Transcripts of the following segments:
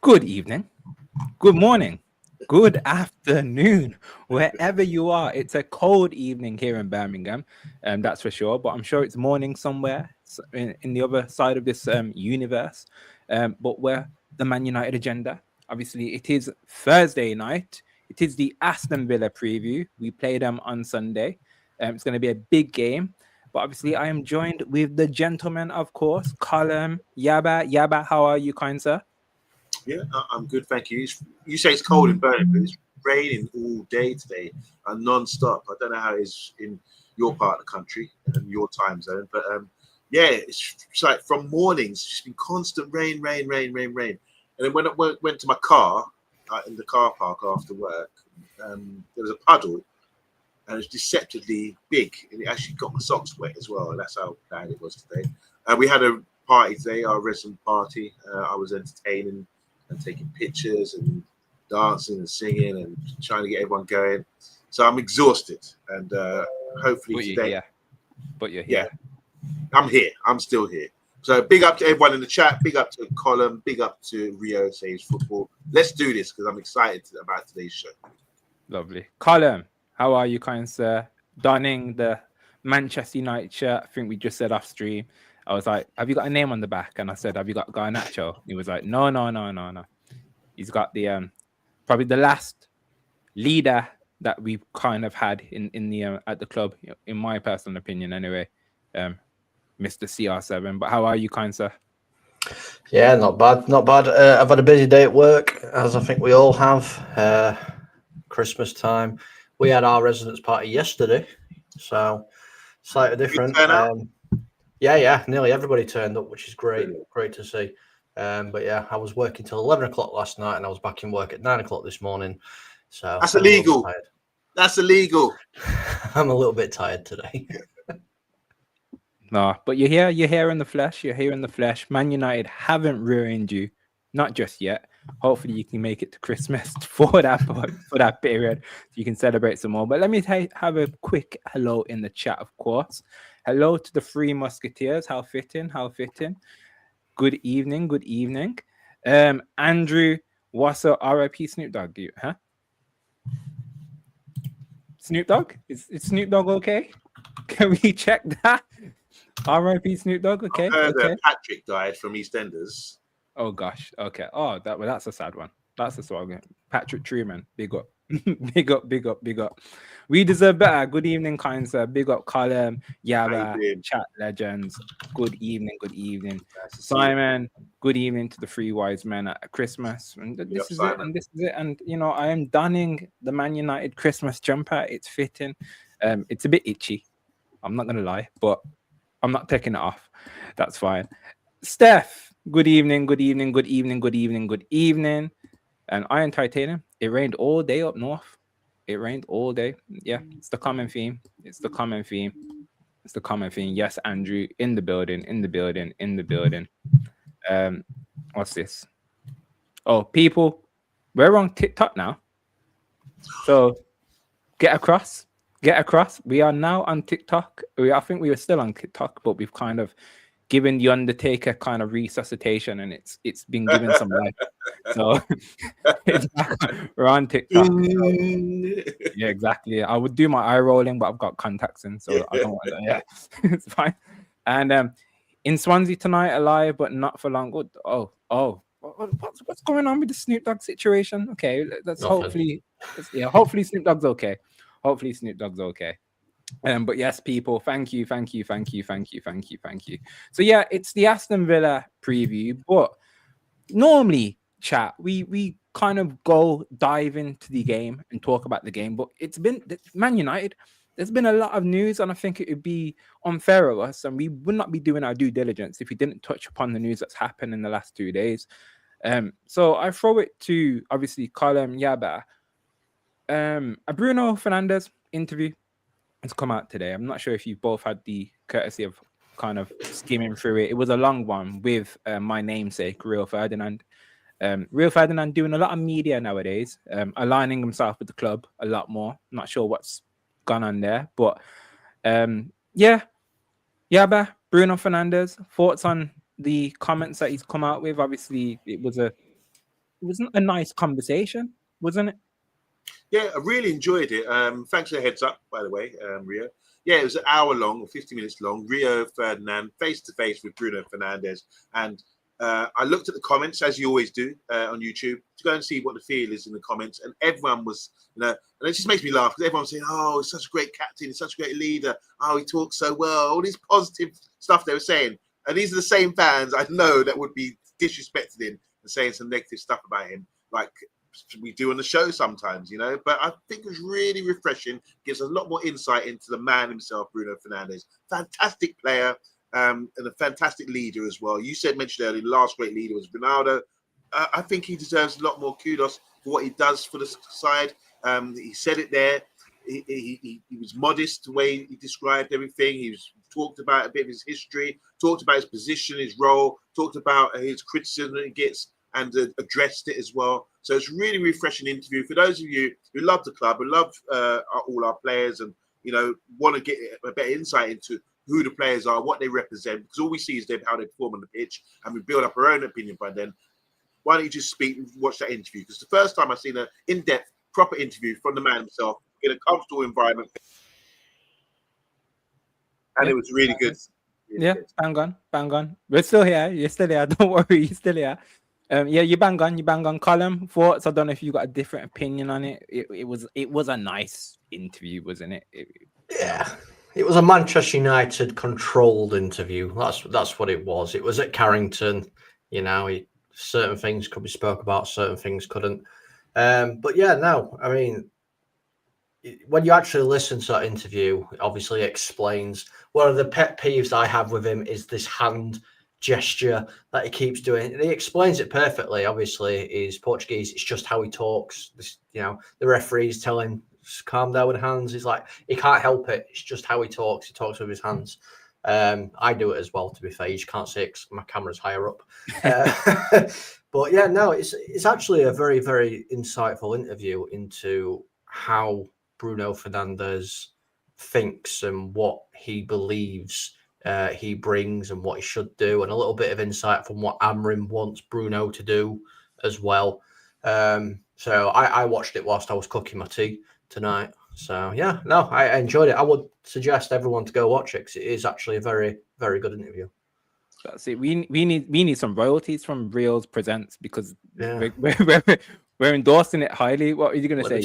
Good evening, good morning, good afternoon, wherever you are. It's a cold evening here in Birmingham, that's for sure. But I'm sure it's morning somewhere in the other side of this universe. But we're the Man United agenda. Obviously, it is Thursday night. It is the Aston Villa preview. We play them on Sunday. It's going to be a big game. But obviously, I am joined with the gentleman, of course, Colin Yaba. Yaba, how are you, kind sir? Yeah, I'm good, thank you. You say it's cold in Birmingham, but it's raining all day today and non-stop. I don't know how it is in your part of the country and your time zone, but yeah, it's like from mornings, it's just been constant rain, rain, rain, rain, rain. And then when I went to my car in the car park after work, there was a puddle and it was deceptively big, and it actually got my socks wet as well. And that's how bad it was today. We had a party today, our resident party. I was entertaining and taking pictures and dancing and singing and trying to get everyone going. So I'm exhausted, and hopefully today. But you're here. Yeah, I'm here. I'm still here. So big up to everyone in the chat. Big up to Colin. Big up to Rio Saves Football. Let's do this because I'm excited about today's show. Lovely. Colin, how are you, kind sir? Donning the Manchester United shirt. I think we just said off stream. I was like, have you got a name on the back? And I said, have you got Garnacho? He was like, no. He's got the probably the last leader that we've kind of had in the at the club, in my personal opinion anyway. Mr. CR7. But how are you, kind sir? Yeah, not bad. I've had a busy day at work, as I think we all have. Christmas time. We had our residence party yesterday, so slightly different. Yeah, nearly everybody turned up, which is great to see. But yeah, I was working till 11 o'clock last night, and I was back in work at 9 o'clock this morning. So that's illegal. That's illegal. I'm a little bit tired today. No, but you're here in the flesh. You're here in the flesh. Man United haven't ruined you, not just yet. Hopefully you can make it to Christmas for that period, so you can celebrate some more. But let me have a quick hello in the chat, of course. Hello to the Three Musketeers. How fitting. Good evening. Andrew, what's up? RIP Snoop Dogg, huh? Snoop Dogg? Is Snoop Dogg okay? Can we check that? RIP Snoop Dogg, okay? Okay. Patrick died from EastEnders. Oh gosh. Okay. Oh, that's a sad one. That's a sad one. Patrick Truman, big up. big up. We deserve better. Good evening, kind sir. Big up, Colin, Yaba, chat legends. Good evening. Simon, good evening to the three wise men at Christmas. And this is it. And you know, I am donning the Man United Christmas jumper. It's fitting. It's a bit itchy. I'm not gonna lie, but I'm not taking it off. That's fine. Steph, good evening. And Iron Titanium, it rained all day up north. It rained all day. Yeah, it's the common theme. Yes, Andrew, in the building. What's this? Oh, people, we're on TikTok now. So get across. We are now on TikTok. I think we were still on TikTok, but we've kind of given the Undertaker kind of resuscitation, and it's been given some life. So we're on TikTok. So, yeah, exactly. I would do my eye rolling, but I've got contacts in, so I don't want to. Yeah, it's fine. And in Swansea tonight, alive but not for long. What's going on with the Snoop Dogg situation? Okay, let's hopefully Snoop Dogg's okay. But yes, people, thank you. So yeah, it's the Aston Villa preview, but normally, chat, we kind of dive into the game and talk about the game, but it's been Man United. There's been a lot of news, and I think it would be unfair of us, and we would not be doing our due diligence if we didn't touch upon the news that's happened in the last 2 days. So I throw it to obviously Colin Yaba. A Bruno Fernandes interview has come out today. I'm not sure if you both had the courtesy of kind of skimming through it. It was a long one with my namesake, Rio Ferdinand. Rio Ferdinand doing a lot of media nowadays, aligning himself with the club a lot more. Not sure what's gone on there, but Yaba, Bruno Fernandes, thoughts on the comments that he's come out with? Obviously, it was a wasn't a nice conversation, wasn't it? Yeah, I really enjoyed it. Thanks for the heads up, by the way, Rio. Yeah, it was an hour long or 50 minutes long. Rio Ferdinand face to face with Bruno Fernandes. And I looked at the comments, as you always do on YouTube, to go and see what the feel is in the comments. And everyone was, and it just makes me laugh because everyone's saying, oh, he's such a great captain, he's such a great leader. Oh, he talks so well. All this positive stuff they were saying. And these are the same fans I know that would be disrespecting him and saying some negative stuff about him. Like, we do on the show sometimes, but I think it was really refreshing, gives a lot more insight into the man himself, Bruno Fernandes. Fantastic player and a fantastic leader as well. You mentioned earlier, the last great leader was Ronaldo. I think he deserves a lot more kudos for what he does for the side. He said it there. He was modest the way he described everything. He talked about a bit of his history, talked about his position, his role, talked about his criticism that he gets, and addressed it as well. So it's really refreshing interview for those of you who love the club, who love all our players, and want to get a better insight into who the players are, what they represent. Because all we see is how they perform on the pitch, and we build up our own opinion by then. Why don't you just watch that interview? Because the first time I've seen an in-depth, proper interview from the man himself in a comfortable environment, and it was really good. Yeah, bang on. We're still here. You're still here. Don't worry, you're still here. Yeah, you bang on. Column thoughts. I don't know if you got a different opinion on it. It was a nice interview, wasn't it? It was a Manchester United controlled interview. That's what it was. It was at Carrington. Certain things could be spoke about, certain things couldn't. But yeah, no. I mean, when you actually listen to that interview, it obviously explains one of the pet peeves I have with him is this hand gesture that he keeps doing. And he explains it perfectly. Obviously, he's Portuguese. It's just how he talks. The referee's telling calm down with hands. He's like, he can't help it. It's just how he talks. He talks with his hands. I do it as well, to be fair. You just can't see it because my camera's higher up. But yeah, no, it's actually a very, very insightful interview into how Bruno Fernandes thinks and what he believes he brings and what he should do, and a little bit of insight from what Amorim wants Bruno to do as well. So I watched it whilst I was cooking my tea tonight. So yeah, no, I enjoyed it. I would suggest everyone to go watch it because it is actually a very, very good interview. That's it. We need some royalties from Reels Presents because we're endorsing it highly. What are you going to say?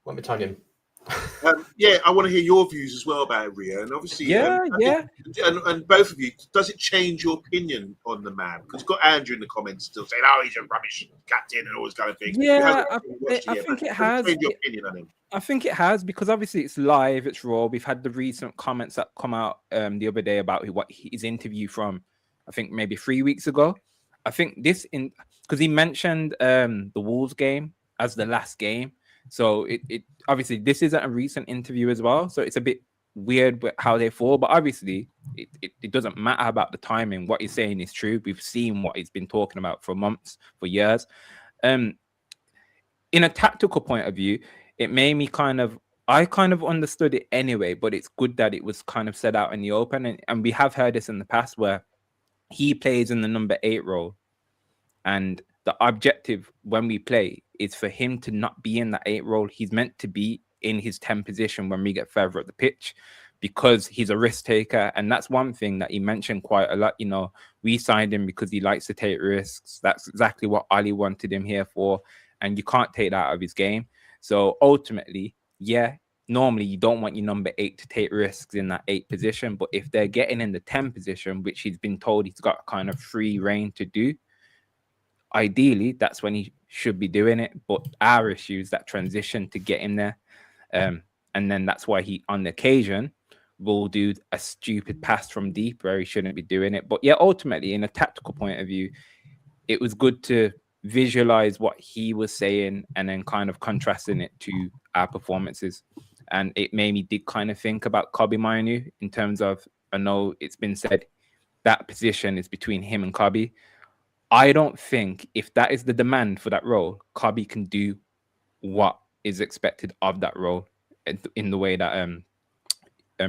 Let me tag him. I want to hear your views as well about Rio, and obviously, and both of you. Does it change your opinion on the man? Because got Andrew in the comments still saying, "Oh, he's a rubbish captain," and all this kind of thing. Yeah, I think it has. Change your opinion on him. I think it has because obviously it's live, it's raw. We've had the recent comments that come out the other day about what his interview from, I think maybe 3 weeks ago. I think because he mentioned the Wolves game as the last game. So it obviously this isn't a recent interview as well. So it's a bit weird how they fall, but obviously it doesn't matter about the timing. What he's saying is true. We've seen what he's been talking about for months, for years. In a tactical point of view, it made me I kind of understood it anyway, but it's good that it was kind of set out in the open. And we have heard this in the past where he plays in the number 8 role. And the objective when we play is for him to not be in that 8 role. He's meant to be in his 10 position when we get further up the pitch because he's a risk taker. And that's one thing that he mentioned quite a lot. We signed him because he likes to take risks. That's exactly what Ali wanted him here for. And you can't take that out of his game. So ultimately, normally you don't want your number 8 to take risks in that 8 position. But if they're getting in the 10 position, which he's been told he's got kind of free reign to do, ideally that's when he should be doing it. But our issue is that transition to get in there. And then that's why he, on the occasion, will do a stupid pass from deep where he shouldn't be doing it. But yeah, ultimately, in a tactical point of view, it was good to visualize what he was saying and then kind of contrasting it to our performances. And it made me did kind of think about Kobbie Mainoo in terms of, I know it's been said that position is between him and Kobbie. I don't think if that is the demand for that role, Kobbie can do what is expected of that role in the way that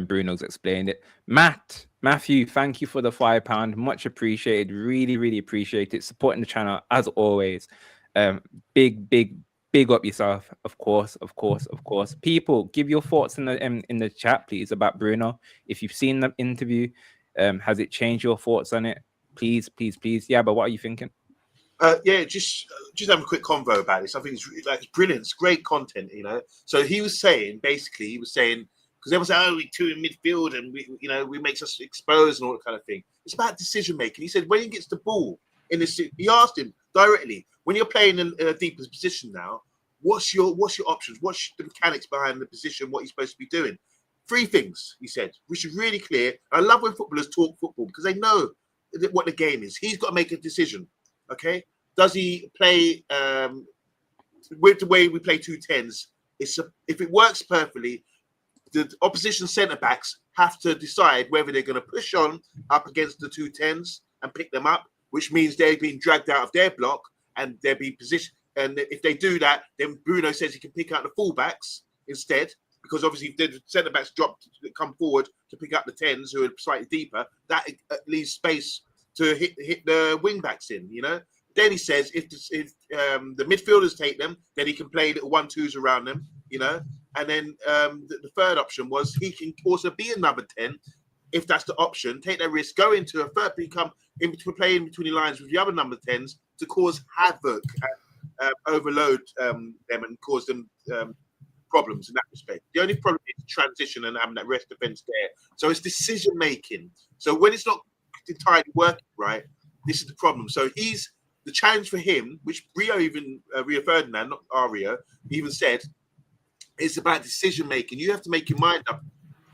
Bruno's explained it. Matthew, thank you for the £5. Much appreciated. Really, really appreciate it. Supporting the channel as always. Big up yourself, of course. People, give your thoughts in the chat, please, about Bruno. If you've seen the interview, has it changed your thoughts on it? Please. Yeah, but what are you thinking? Just having a quick convo about this. I think it's brilliant. It's great content, So he was saying, because everyone said, "Oh, we two in midfield, and we makes us exposed and all that kind of thing." It's about decision making. He said when he gets the ball he asked him directly, when you're playing in a deeper position now, what's your options? What's the mechanics behind the position? What you're supposed to be doing? 3 things, he said, which is really clear. I love when footballers talk football because they know what the game is. He's got to make a decision. Okay, does he play with the way we play 2-10s? If it works perfectly, the opposition centre backs have to decide whether they're going to push on up against the 2-10s and pick them up, which means they're being dragged out of their block and they'll be positioned. And if they do that, then Bruno says he can pick out the fullbacks instead, because obviously if the centre backs come forward to pick up the 10s who are slightly deeper, that leaves space to hit the wing backs in. Then he says if the midfielders take them, then he can play little 1-2s around them. And then the third option was he can also be another 10 if that's the option. Take that risk, go into a third, become play in between the lines with the other number 10s to cause havoc and overload them and cause them problems in that respect. The only problem is transition and having that rest defense there. So it's decision making. So when it's not entirely working right, this is the problem. So the challenge for him, which Rio even Rio Ferdinand, not our Rio, even said, it's about decision making. You have to make your mind up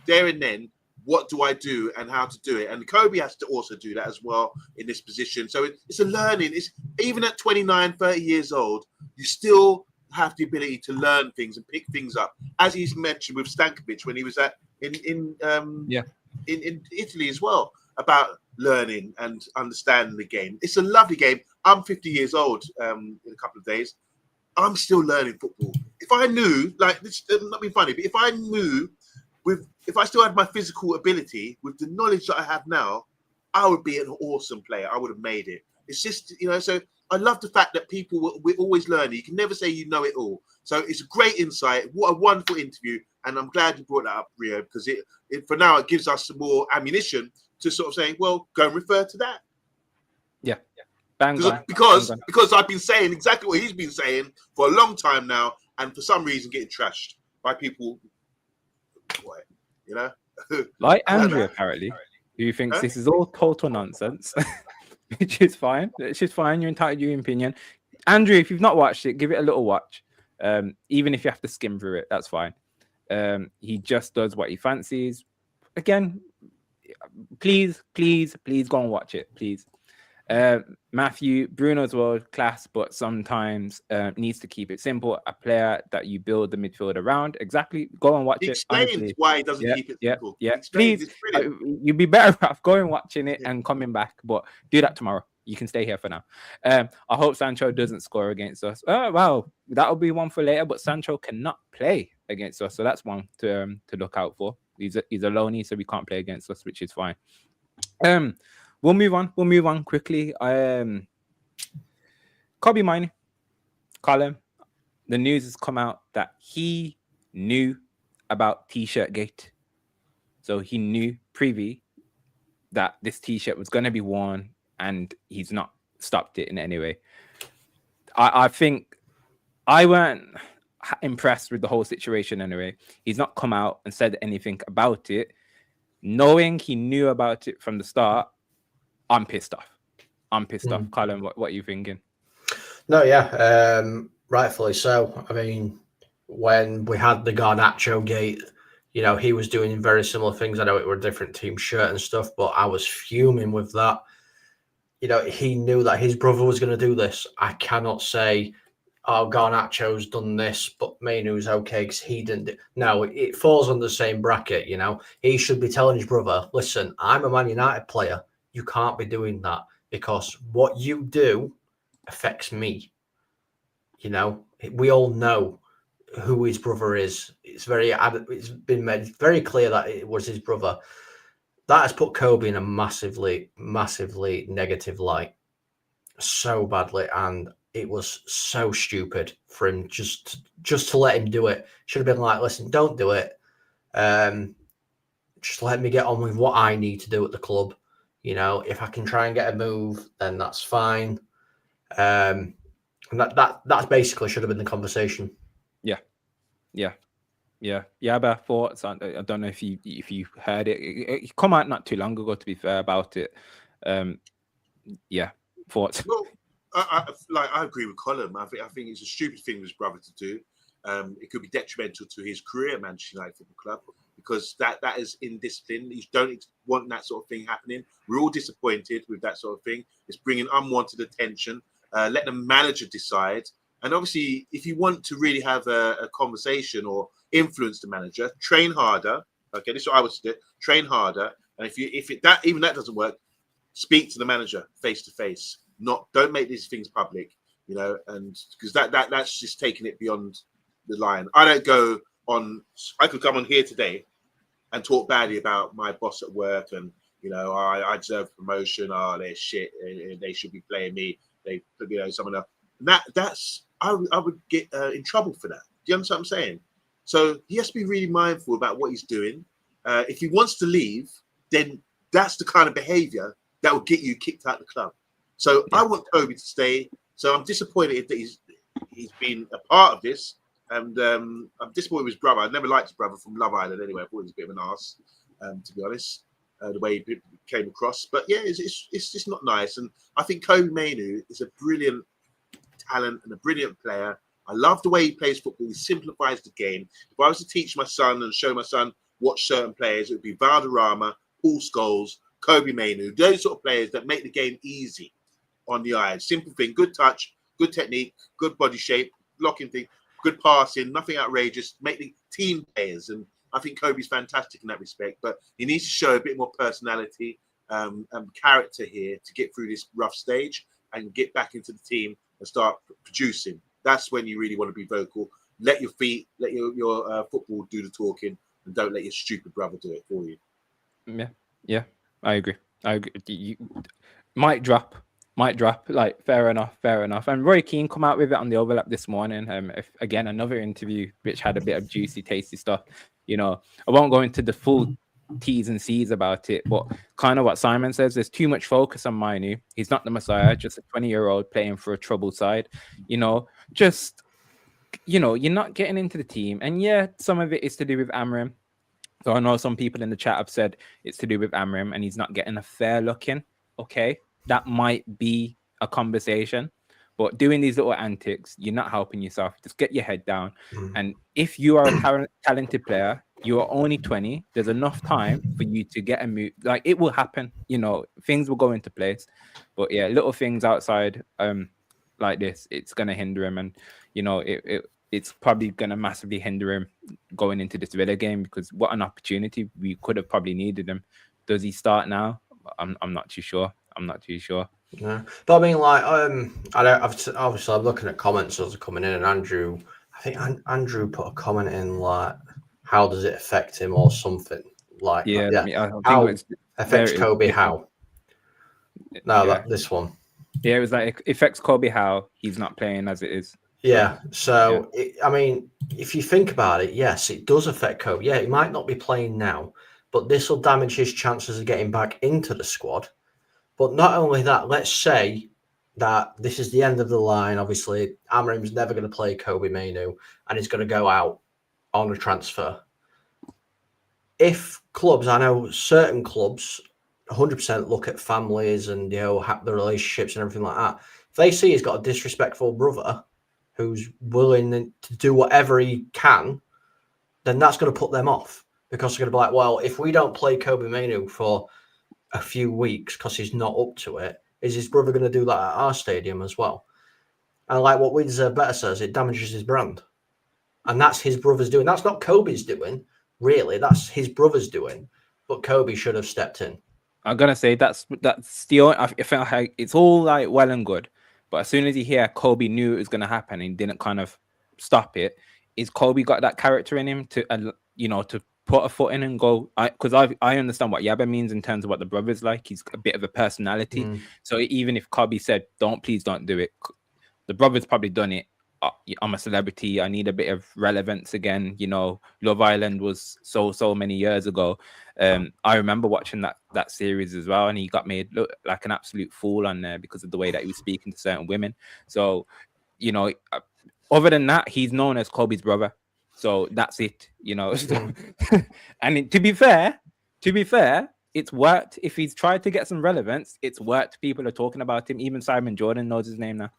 there and then. What do I do and how to do it? And Kobe has to also do that as well in this position. So it's a learning. It's even at 29, 30 years old, you still have the ability to learn things and pick things up. As he's mentioned with Stankovic when he was in Italy as well, about learning and understanding the game. It's a lovely game. I'm 50 years old in a couple of days. I'm still learning football. If I knew, like, this not being funny, but if I knew, if I still had my physical ability with the knowledge that I have now, I would be an awesome player. I would have made it. It's just, so I love the fact that we're always learning. You can never say you know it all. So it's a great insight. What a wonderful interview. And I'm glad you brought that up, Rio, because it for now, it gives us some more ammunition to sort of say, well, go and refer to that. Yeah. Because I've been saying exactly what he's been saying for a long time now, and for some reason getting trashed by people, like Andrew apparently, who thinks this is all total nonsense, which is fine. It's just fine. You're entitled to your opinion. Andrew, if you've not watched it, give it a little watch. Even if you have to skim through it, that's fine. He just does what he fancies. Again, please go and watch it, please. Matthew, Bruno's world class, but sometimes needs to keep it simple. A player that you build the midfield around. Exactly. Go and watch it. Explains why he doesn't keep it simple. Yeah. Please, you'd be better off going watching it and coming back, but do that tomorrow. You can stay here for now. I hope Sancho doesn't score against us. Oh, wow. That'll be one for later, but Sancho cannot play against us. So that's one to look out for. He's a loanee, so we can't play against us, which is fine. We'll move on quickly. Kobe Minor, Colin, the news has come out that he knew about T-shirt gate. So he knew previously that this T-shirt was going to be worn and he's not stopped it in any way. I think I weren't impressed with the whole situation anyway. He's not come out and said anything about it. Knowing he knew about it from the start, I'm pissed off. Colin, what are you thinking? No, yeah, rightfully so. I mean, when we had the Garnacho gate, he was doing very similar things. I know it were a different team shirt and stuff, but I was fuming with that. He knew that his brother was going to do this. I cannot say, oh, Garnacho's done this, but Mainu's okay because he didn't. No, it falls on the same bracket, He should be telling his brother, listen, I'm a Man United player. You can't be doing that because what you do affects me. We all know who his brother is. It's been made very clear that it was his brother. That has put Kobe in a massively, massively negative light. So badly. And it was so stupid for him just to let him do it. Should have been like, listen, don't do it. Just let me get on with what I need to do at the club. You know, if I can try and get a move, then that's fine. And that basically should have been the conversation. Yeah, but thoughts. I don't know if you heard it. It come out not too long ago, to be fair, about it. Yeah, thoughts. Well, I agree with Colin. I think it's a stupid thing for his brother to do. It could be detrimental to his career at Manchester United Football Club because that is indiscipline. You don't want that sort of thing happening. We're all disappointed with that sort of thing. It's bringing unwanted attention. Let the manager decide. And obviously, if you want to really have a conversation or influence the manager, train harder. Okay, this is what I would say. Train harder. And if that doesn't work, speak to the manager face to face. Don't make these things public, you know, and because that's just taking it beyond the line. I could come on here today and talk badly about my boss at work, and you know, I deserve promotion. They're shit. They should be playing me. They, you know, someone else. That's I would get in trouble for that. Do you understand what I'm saying? So he has to be really mindful about what he's doing. If he wants to leave, then that's the kind of behaviour that will get you kicked out of the club. So I want Kobe to stay. So I'm disappointed that he's been a part of this, and I'm disappointed with his brother. I never liked his brother from Love Island anyway. I thought he was a bit of an arse, to be honest, the way he came across. But yeah, it's just not nice. And I think Kobe Mainoo is a brilliant talent and a brilliant player. I love the way he plays football. He simplifies the game. If I was to teach my son and show my son watch certain players, it would be Valderrama, Paul Scholes, Kobe Mainoo, those sort of players that make the game easy on the eye. Simple thing, good touch, good technique, good body shape, blocking thing, good passing, nothing outrageous, make the team players. And I think Kobe's fantastic in that respect, but he needs to show a bit more personality and character here to get through this rough stage and get back into the team and start producing. That's when you really want to be vocal. Let your feet, let your football do the talking, and don't let your stupid brother do it for you. Yeah, I agree. You might drop. Like, fair enough. And Roy Keane come out with it on the overlap this morning. Again, another interview which had a bit of juicy, tasty stuff. You know, I won't go into the full T's and C's about it, but kind of what Simon says, there's too much focus on Mainoo. He's not the Messiah, just a 20-year-old playing for a troubled side. You know, just, you know, you're not getting into the team. And yeah, some of it is to do with Amorim. So I know some people in the chat have said it's to do with Amorim and he's not getting a fair look in. Okay, that might be a conversation, but doing these little antics, you're not helping yourself. Just get your head down. And if you are a talented player, you are only 20. There's enough time for you to get a move. Like, it will happen. You know, things will go into place. But yeah, little things outside like this, it's gonna hinder him, and you know, it's probably gonna massively hinder him going into this Villa game, because what an opportunity. We could have probably needed him. Does he start now? I'm not too sure. Yeah, but I mean, like, obviously I'm looking at comments as they're coming in, and Andrew, I think Andrew put a comment in like, how does it affect him or something like yeah. that. I how think affects Kobe? How? No, yeah. this one. Yeah, it was like, it affects Kobe how he's not playing as it is. Yeah, so I mean, if you think about it, yes, it does affect Kobe. Yeah, he might not be playing now, but this will damage his chances of getting back into the squad. But not only that, let's say that this is the end of the line. Obviously, Amorim's never going to play Kobe Mainoo, and he's going to go out on a transfer. If clubs, I know certain clubs 100% look at families and, you know, the relationships and everything like that. If they see he's got a disrespectful brother who's willing to do whatever he can, then that's going to put them off, because they're going to be like, well, if we don't play Kobe Mainoo for a few weeks because he's not up to it, is his brother going to do that at our stadium as well? And like what We Deserve Better says, it damages his brand. And that's his brother's doing. That's not Kobe's doing, really. That's his brother's doing. But Kobe should have stepped in. I'm gonna say that's the only, I feel like it's all like well and good, but as soon as you hear Kobe knew it was gonna happen and didn't kind of stop it, is Kobe got that character in him to you know, to put a foot in and go? Because I understand what Yaba means in terms of what the brother's like. He's a bit of a personality. So even if Kobe said, please don't do it," The brother's probably done it. I'm a celebrity. I need a bit of relevance again. You know, Love Island was so many years ago. I remember watching that series as well, and he got made look like an absolute fool on there because of the way that he was speaking to certain women. So, you know, other than that, he's known as Kobe's brother. So that's it. You know, and to be fair, it's worked. If he's tried to get some relevance, it's worked. People are talking about him. Even Simon Jordan knows his name now.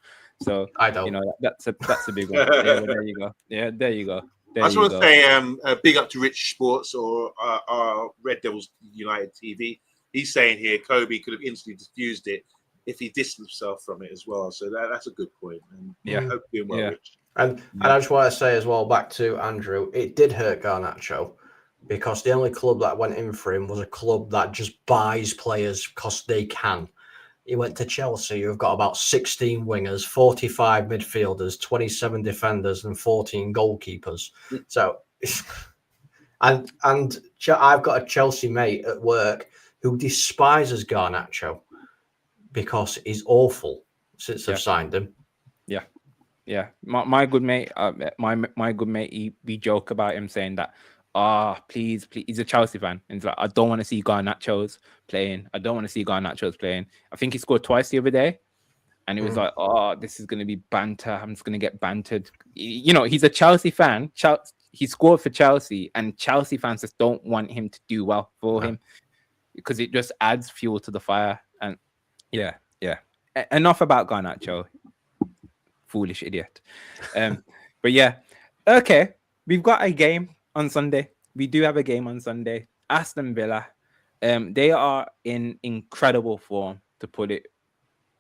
So I don't. you know, that's a big one. Yeah, well, there you go. Yeah, there you go. I just want to say, big up to Rich Sports or Red Devils United TV. He's saying here Kobe could have instantly diffused it if he distanced himself from it as well. So that's a good point. And yeah, hope you're doing well, Rich. And I just want to say as well, back to Andrew, it did hurt Garnacho because the only club that went in for him was a club that just buys players because they can. He went to Chelsea, who've got about 16 wingers, 45 midfielders, 27 defenders, and 14 goalkeepers. So, and I've got a Chelsea mate at work who despises Garnacho because he's awful since they've signed him. Yeah. My good mate, my good mate, we joke about him saying that, please, he's a Chelsea fan. And he's like, I don't want to see Garnacho's playing. I don't want to see Garnacho's playing. I think he scored twice the other day. And it was like, this is going to be banter. I'm just going to get bantered. You know, he's a Chelsea fan. He scored for Chelsea. And Chelsea fans just don't want him to do well for him because it just adds fuel to the fire. And yeah. Enough about Garnacho. Foolish idiot. But yeah. Okay. We've got a game on Sunday. We do have a game on Sunday. Aston Villa. They are in incredible form, to put it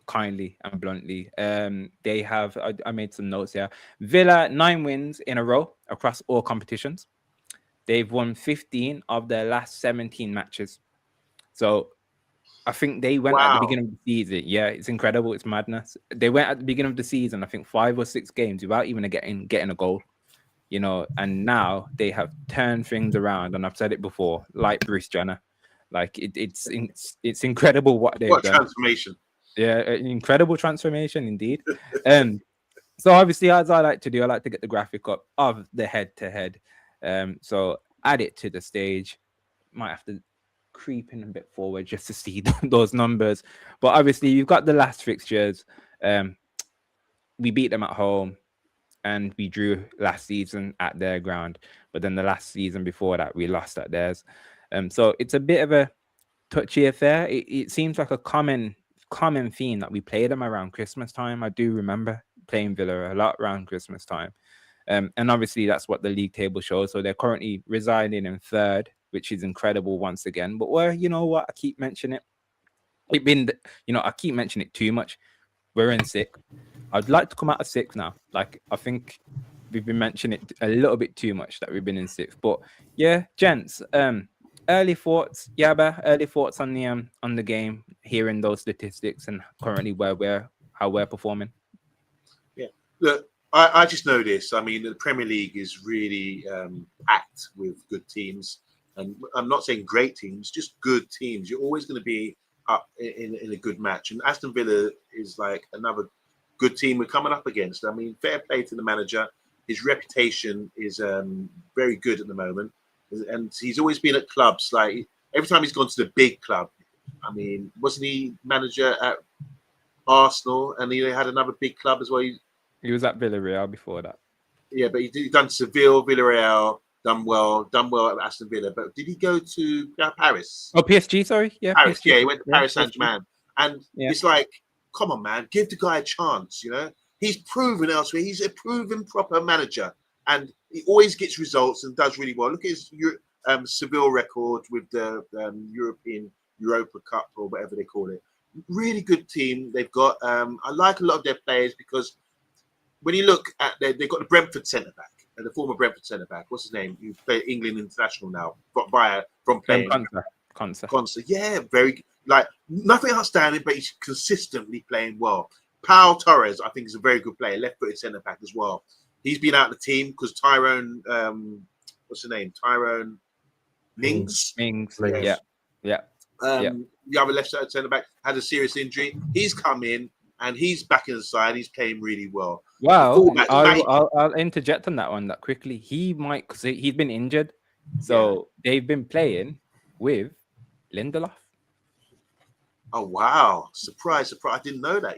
kindly and bluntly. They have, I made some notes here. Villa, 9 wins in a row across all competitions. They've won 15 of their last 17 matches. So I think they went at the beginning of the season. Yeah, it's incredible. It's madness. They went at the beginning of the season, I think 5 or 6 games without even getting a goal. You know, and now they have turned things around. And I've said it before, like Bruce Jenner. Like it's incredible what they've done. Transformation. Yeah, an incredible transformation indeed. So obviously, as I like to do, I like to get the graphic up of the head-to-head. So add it to the stage. Might have to creep in a bit forward just to see those numbers. But obviously, you've got the last fixtures. We beat them at home, and we drew last season at their ground. But then the last season before that, we lost at theirs. So it's a bit of a touchy affair. It seems like a common theme that we play them around Christmas time. I do remember playing Villa a lot around Christmas time. And obviously that's what the league table shows. So they're currently residing in 3rd, which is incredible once again. But you know what? I keep mentioning it. I keep mentioning it too much. We're in 6th. I'd like to come out of 6th now. Like, I think we've been mentioning it a little bit too much that we've been in 6th. But yeah, gents, early thoughts, Yaba, early thoughts on the game, hearing those statistics and currently how we're performing. Yeah, look, I just know this. I mean, the Premier League is really packed with good teams, and I'm not saying great teams, just good teams. You're always going to be up in a good match, and Aston Villa is like another good team we're coming up against. I mean, fair play to the manager. His reputation is very good at the moment. And he's always been at clubs. Like every time he's gone to the big club, I mean, wasn't he manager at Arsenal? And he had another big club as well. He was at Villarreal before that. Yeah, but he done Seville, Villarreal, done well at Aston Villa. But did he go to Paris? Oh, PSG, sorry. Yeah, Paris. PSG. Yeah, he went to Paris Saint-Germain. And it's like, come on, man, give the guy a chance. You know, he's proven elsewhere. He's a proven proper manager. And he always gets results and does really well. Look at his Seville record with the Europa Cup or whatever they call it. Really good team they've got. I like a lot of their players because when you look at they've got the Brentford centre back, the former Brentford centre back. What's his name? Who played England international now, from playing. Conser. Yeah, very like nothing outstanding, but he's consistently playing well. Pau Torres, I think, is a very good player, left-footed centre back as well. He's been out of the team because Tyrone, what's his name? Tyrone Mings. Yeah. The other left-sided centre back had a serious injury. He's come in and he's back in the side. He's playing really well. Well, Fullback, I'll interject on that one that quickly. He might, because he's been injured, so they've been playing with Lindelof. Oh wow! Surprise! I didn't know that.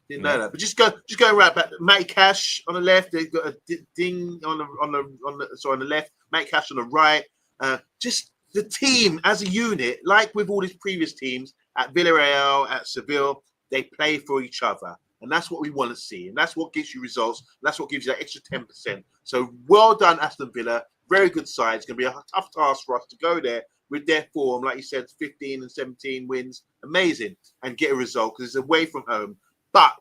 Didn't know that. But just going right back. Matty Cash on the left. They've got a ding on the left. Matty Cash on the right. Just the team as a unit, like with all these previous teams at Villarreal, at Seville, they play for each other. And that's what we want to see. And that's what gives you results. That's what gives you that extra 10%. So well done, Aston Villa. Very good side. It's going to be a tough task for us to go there with their form. Like you said, 15 and 17 wins. Amazing. And get a result because it's away from home. But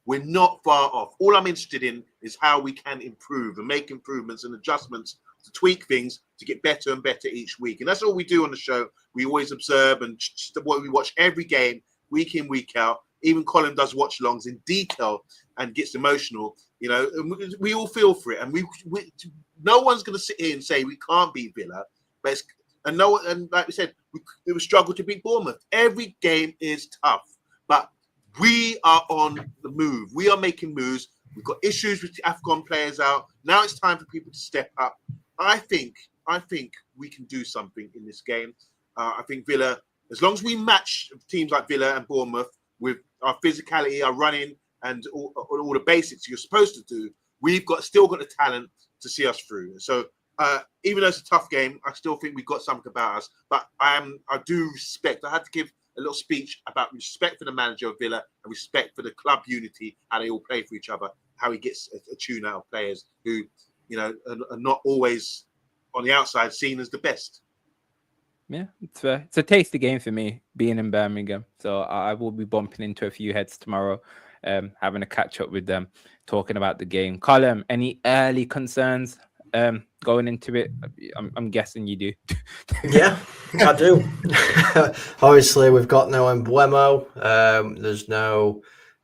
we're not far off. All I'm interested in is how we can improve and make improvements and adjustments to tweak things to get better and better each week. And that's all we do on the show. We always observe and what we watch every game, week in, week out. Even Colin does watch-alongs in detail and gets emotional. We all feel for it, and we no one's going to sit here and say we can't beat Villa, but and like we said, we struggle to beat Bournemouth. Every game is tough, but we are on the move. We are making moves. We've got issues with the AFCON players out. Now it's time for people to step up. I think we can do something in this game. I think Villa, as long as we match teams like Villa and Bournemouth with our physicality, our running, and all the basics you're supposed to do, we've still got the talent to see us through. So even though it's a tough game, I still think we've got something about us. But I do respect. I had to give a little speech about respect for the manager of Villa and respect for the club unity, how they all play for each other, how he gets a tune out of players who, are not always on the outside seen as the best. Yeah, it's fair. It's a tasty game for me being in Birmingham. So I will be bumping into a few heads tomorrow, having a catch up with them, talking about the game. Colin, any early concerns going into it? I'm guessing you do. Yeah, I do. Obviously, we've got no Mbeumo. There's no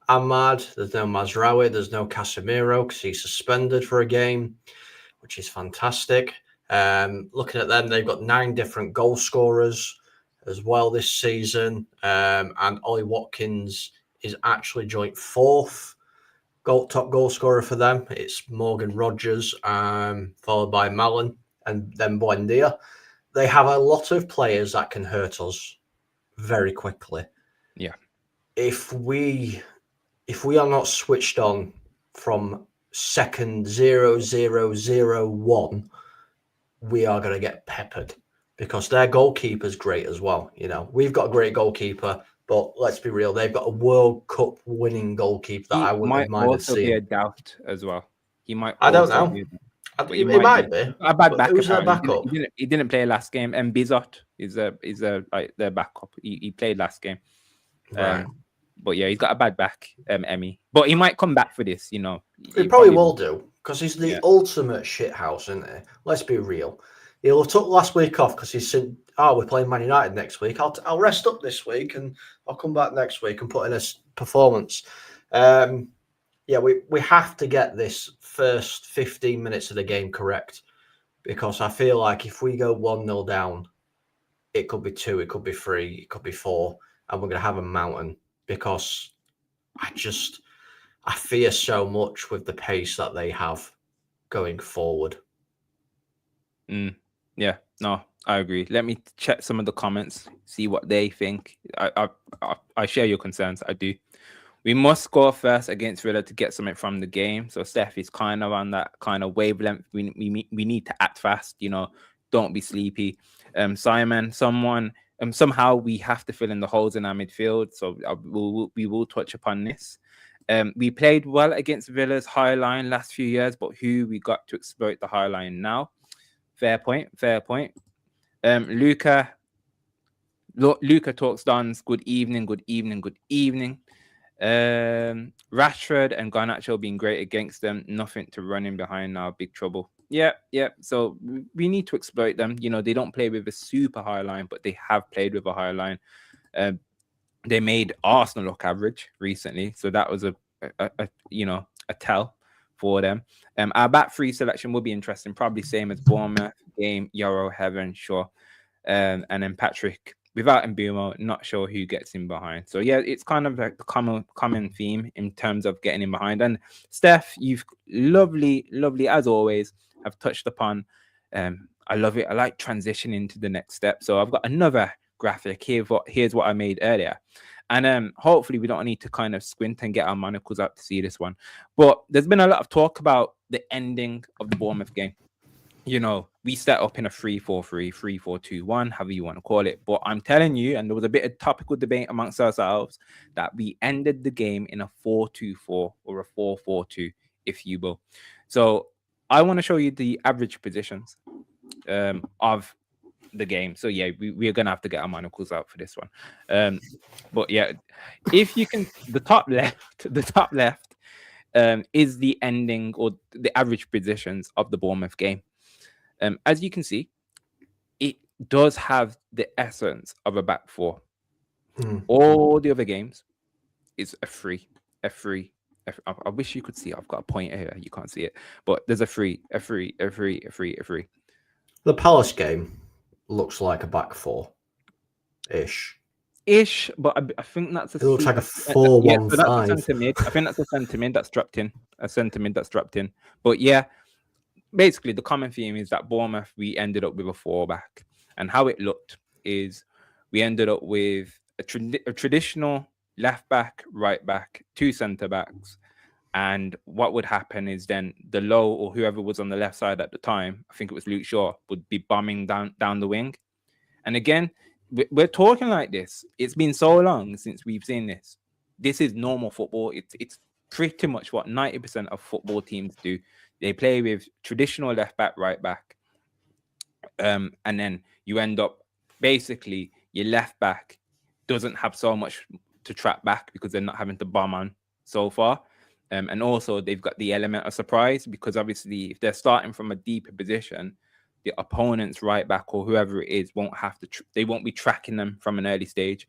Amad. There's no Mazraoui. There's no Casemiro because he's suspended for a game, which is fantastic. Looking at them, they've got 9 different goal scorers as well this season. And Ollie Watkins is actually joint 4th top goal scorer for them. It's Morgan Rogers, followed by Mallon and then Buendia. They have a lot of players that can hurt us very quickly. Yeah. If we are not switched on from second 0-0-0-1, we are going to get peppered because their goalkeeper's great as well. We've got a great goalkeeper, but let's be real, they've got a World Cup winning goalkeeper that I wouldn't have minded seeing. He might also be a doubt as well. He might. I don't know. It might be. A bad backup. Who's their backup? He didn't play last game. And Bizot is their backup. He played last game. Right. But yeah, he's got a bad back, Emmy. But he might come back for this, He probably will do because he's the ultimate shithouse, isn't he? Let's be real. He'll have took last week off because he said, we're playing Man United next week. I'll rest up this week and I'll come back next week and put in a performance. We have to get this first 15 minutes of the game correct because I feel like if we go 1-0 down, it could be 2, it could be 3, it could be 4, and we're going to have a mountain because I fear so much with the pace that they have going forward. Yeah, no, I agree. Let me check some of the comments, see what they think. I share your concerns. I do. We must score first against Villa to get something from the game. So Steph is kind of on that kind of wavelength. We need to act fast. Don't be sleepy. Simon, somehow we have to fill in the holes in our midfield. So we will touch upon this. We played well against Villa's high line last few years, but we got to exploit the high line now. Fair point. Luca talks Dons. Good evening. Rashford and Garnacho being great against them. Nothing to run in behind now. Big trouble. Yeah. So we need to exploit them. They don't play with a super high line, but they have played with a high line. They made Arsenal look average recently, so that was a tell for them. Our back 3 selection will be interesting, probably same as Bournemouth game, Euro Heaven, sure. And then Patrick without Mbeumo, not sure who gets in behind. So yeah, it's kind of like the common theme in terms of getting in behind. And Steph, you've lovely as always have touched upon. I love it. I like transitioning to the next step. So I've got another graphic here. Here's what I made earlier. And hopefully we don't need to kind of squint and get our monocles out to see this one. But there's been a lot of talk about the ending of the Bournemouth game. You know, we set up in a 3-4-3, 3-4-2-1, however you want to call it. But I'm telling you, and there was a bit of topical debate amongst ourselves, that we ended the game in a 4-2-4 or a 4-4-2, if you will. So I want to show you the average positions of the game. So yeah, we're gonna have to get our monocles out for this one. But yeah, if you can, the top left is the ending or the average positions of the Bournemouth game. As you can see, it does have the essence of a back four. All the other games is a free. I wish you could see it. I've got a pointer here. You can't see it, but there's a free. The Palace game looks like a back four ish, but I think that's a. It looks like a 4-1-5. So that's a centre mid. I think that's a centre mid that's dropped in. But yeah, basically the common theme is that Bournemouth, we ended up with a 4-back, and how it looked is we ended up with a traditional left back, right back, 2 centre backs. And what would happen is then the low or whoever was on the left side at the time, I think it was Luke Shaw, would be bombing down the wing. And again, we're talking like this. It's been so long since we've seen this. This is normal football. It's pretty much what 90% of football teams do. They play with traditional left back, right back. And then you end up basically your left back doesn't have so much to track back because they're not having to bomb on so far. And also they've got the element of surprise because obviously if they're starting from a deeper position, the opponent's right back or whoever it is won't have to, they won't be tracking them from an early stage.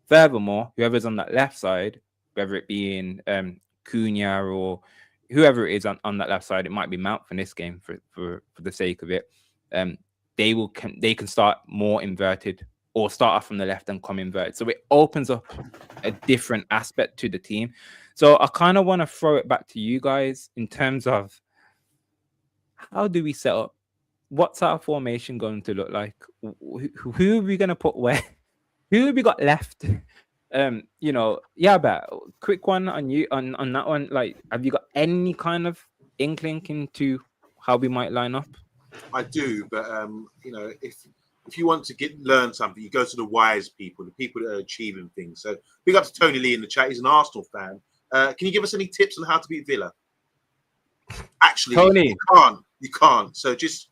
Furthermore, whoever's on that left side, whether it be in Cunha or whoever it is on that left side, it might be Mount for this game for the sake of it. They can start more inverted or start off from the left and come inverted. So it opens up a different aspect to the team. So I kind of want to throw it back to you guys in terms of how do we set up? What's our formation going to look like? Who are we going to put where? Who have we got left? But quick one on you on that one. Like, have you got any kind of inkling into how we might line up? I do, but if you want to learn something, you go to the wise people, the people that are achieving things. So big up to Tony Lee in the chat. He's an Arsenal fan. Can you give us any tips on how to beat Villa? Actually, Tony, you can't. So just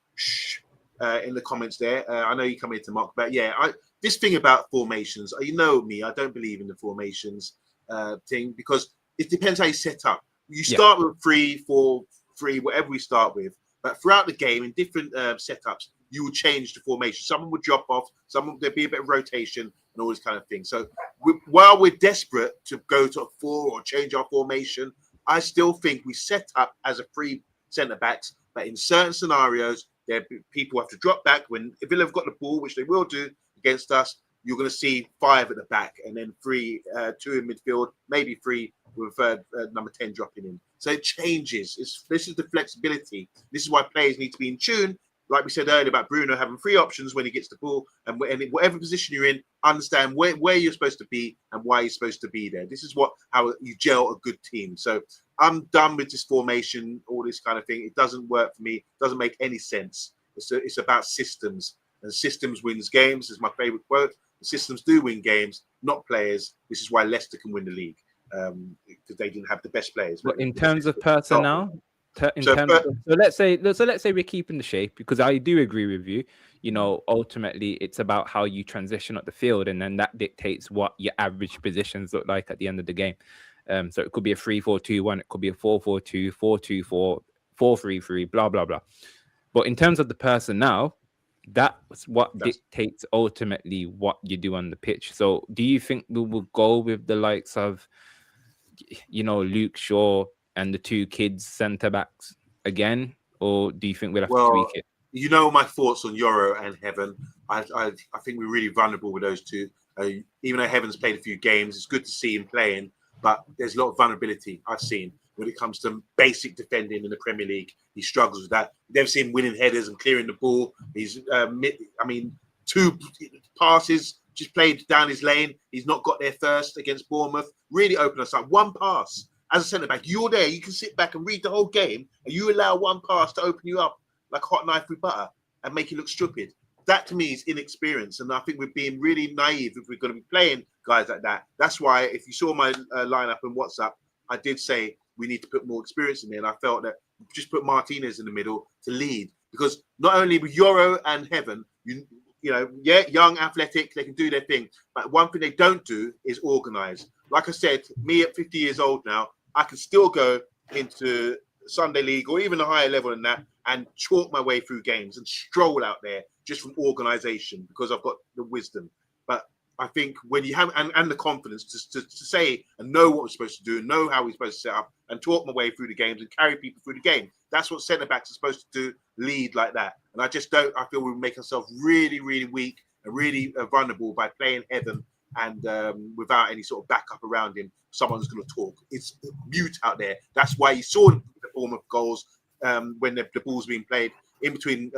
in the comments there. I know you come here to mock, but yeah, this thing about formations. You know me, I don't believe in the formations thing because it depends how you set up. You start with 3-4-3, whatever we start with, but throughout the game in different setups, you will change the formation. Someone would drop off, there'd be a bit of rotation and all this kind of thing. So while we're desperate to go to a 4 or change our formation, I still think we set up as a 3 centre backs, but in certain scenarios, people have to drop back when Villa have got the ball, which they will do against us. You're going to see 5 at the back and then 3, 2 in midfield, maybe 3 with number 10 dropping in. So it changes. This is the flexibility. This is why players need to be in tune. Like we said earlier about Bruno having 3 options when he gets the ball, and in whatever position you're in, understand where you're supposed to be and why you're supposed to be there. This is how you gel a good team. So I'm done with this formation, all this kind of thing. It doesn't work for me. It doesn't make any sense. It's about systems, and systems wins games. This is my favorite quote. The systems do win games, not players. This is why Leicester can win the league because they didn't have the best players. But in terms of personnel. So let's say we're keeping the shape because I do agree with you. You know, ultimately it's about how you transition up the field, and then that dictates what your average positions look like at the end of the game. So it could be a 3-4-2-1, it could be a 4-4-2, 4-2-4, 4-3-3, blah blah blah. But in terms of the personnel, that's what dictates ultimately what you do on the pitch. So do you think we will go with the likes of, Luke Shaw and the 2 kids centre backs again, or do you think we'll have to tweak it? You know my thoughts on Euro and Heaven. I think we're really vulnerable with those two. Even though Heaven's played a few games, it's good to see him playing, but there's a lot of vulnerability I've seen when it comes to basic defending in the Premier League. He struggles with that. You've never seen him winning headers and clearing the ball. He's, two passes just played down his lane. He's not got there first against Bournemouth. Really opened us up. One pass as a centre back. You're there. You can sit back and read the whole game, and you allow one pass to open you up like hot knife with butter and make you look stupid. That to me is inexperience, and I think we're being really naive if we're going to be playing guys like that. That's why if you saw my lineup in WhatsApp, I did say we need to put more experience in there, and I felt that just put Martinez in the middle to lead, because not only with Euro and Heaven, young, athletic, they can do their thing, but one thing they don't do is organise. Like I said, me at 50 years old now, I can still go into Sunday League or even a higher level than that and chalk my way through games and stroll out there just from organisation because I've got the wisdom. But I think when you have and the confidence to say and know what we're supposed to do, know how we're supposed to set up and talk my way through the games and carry people through the game. That's what centre backs are supposed to do, lead like that. And I just don't. I feel we make ourselves really, really weak and really vulnerable by playing Heaven and without any sort of backup around him. Someone's going to talk. It's mute out there. That's why you saw the form of goals when the ball's being played in between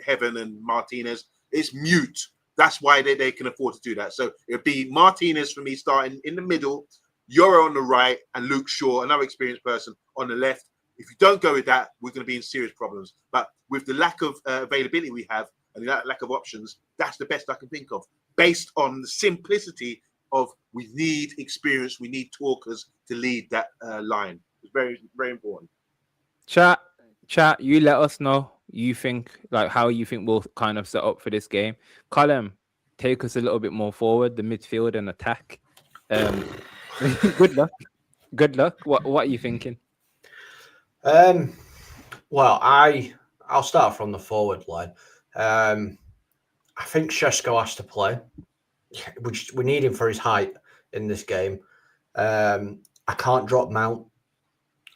Heaven and Martinez. It's mute. That's why they can afford to do that. So it'll be Martinez for me starting in the middle, Euro on the right, and Luke Shaw, another experienced person, on the left. If you don't go with that, we're going to be in serious problems. But with the lack of availability we have and the lack of options, that's the best I can think of, based on the simplicity of we need experience, we need talkers to lead that line. It's very, very important. Chat, you let us know you think how you think we'll kind of set up for this game. Colin, take us a little bit more forward, the midfield and attack. Good luck. What are you thinking? Well, I'll start from the forward line. I think Šeško has to play. We need him for his height in this game. I can't drop Mount.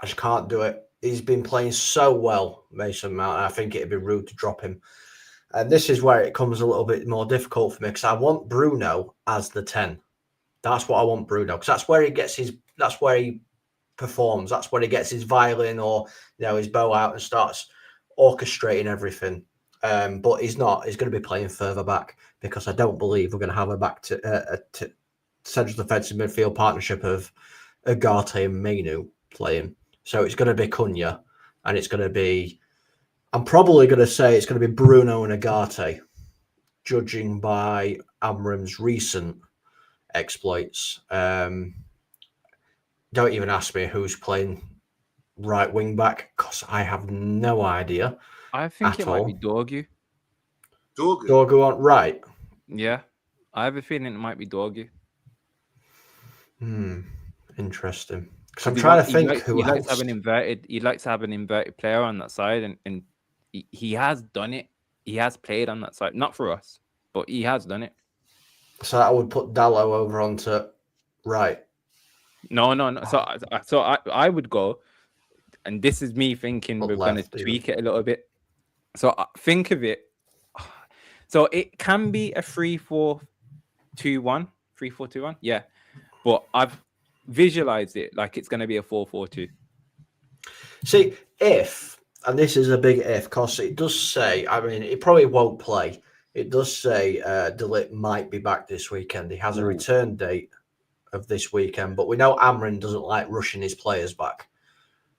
I just can't do it. He's been playing so well, Mason Mount. I think it'd be rude to drop him. And this is where it comes a little bit more difficult for me, because I want Bruno as the 10. That's what I want Bruno, because that's where he performs. That's where he gets his violin or his bow out and starts orchestrating everything. But he's not. He's going to be playing further back, because I don't believe we're going to have a back to central defensive midfield partnership of Ugarte and Mainu playing. So it's going to be Cunha, and it's going to be, I'm probably going to say it's going to be Bruno and Ugarte, judging by Amorim's recent exploits. Don't even ask me who's playing right wing back, because I have no idea. I think it might be Dorgu. Dorgu on right. Yeah, I have a feeling it might be Dorgu. Interesting. Because I'm trying to think who he likes to have an inverted player on that side, and he has done it. He has played on that side, not for us, but he has done it. So I would put Dallo over onto right. No. So I would go, and this is me thinking we're going to tweak it a little bit. So think of it. So it can be a 3-4-2-1, 3-4-2-1. Yeah, but I've visualized it like it's going to be a 4-4-2. See, and this is a big if, because it does say, I mean, it probably won't play. It does say De Ligt might be back this weekend. He has a return date of this weekend, but we know Amorim doesn't like rushing his players back,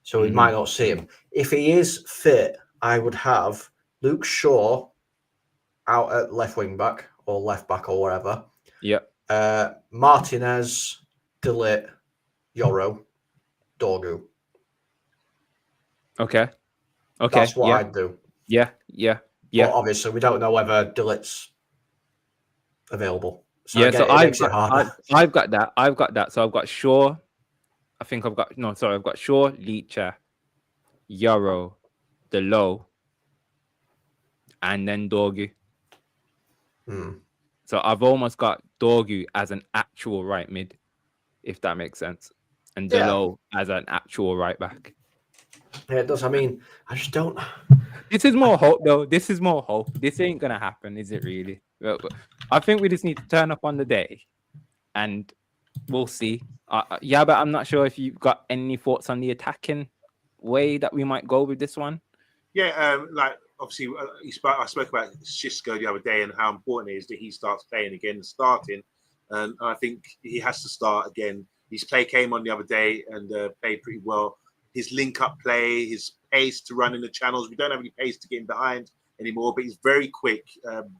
so we might not see him. If he is fit, I would have Luke Shaw out at left wing back or left back or whatever. Yep. Martinez, De Ligt, Yoro, Dorgu. Okay. That's what I'd do. Yeah. But obviously, we don't know whether De Ligt's available. So yeah, again, I've got that. So I've got Shaw. I've got Shaw, Licha, Yoro, Delo, and then Dorgu. So I've almost got Dorgu as an actual right mid, if that makes sense, and Delo as an actual right back. Yeah, it does. I mean, I just don't. This is more hope, though. This is more hope. This ain't gonna happen, is it? Really? Well, I think we just need to turn up on the day, and we'll see. Yeah, but I'm not sure if you've got any thoughts on the attacking way that we might go with this one. Yeah, like obviously, I spoke about Xisco the other day and how important it is that he starts playing again, starting. And I think he has to start again. His play came on the other day and played pretty well. His link-up play, his pace to run in the channels. We don't have any pace to get him behind anymore, but he's very quick.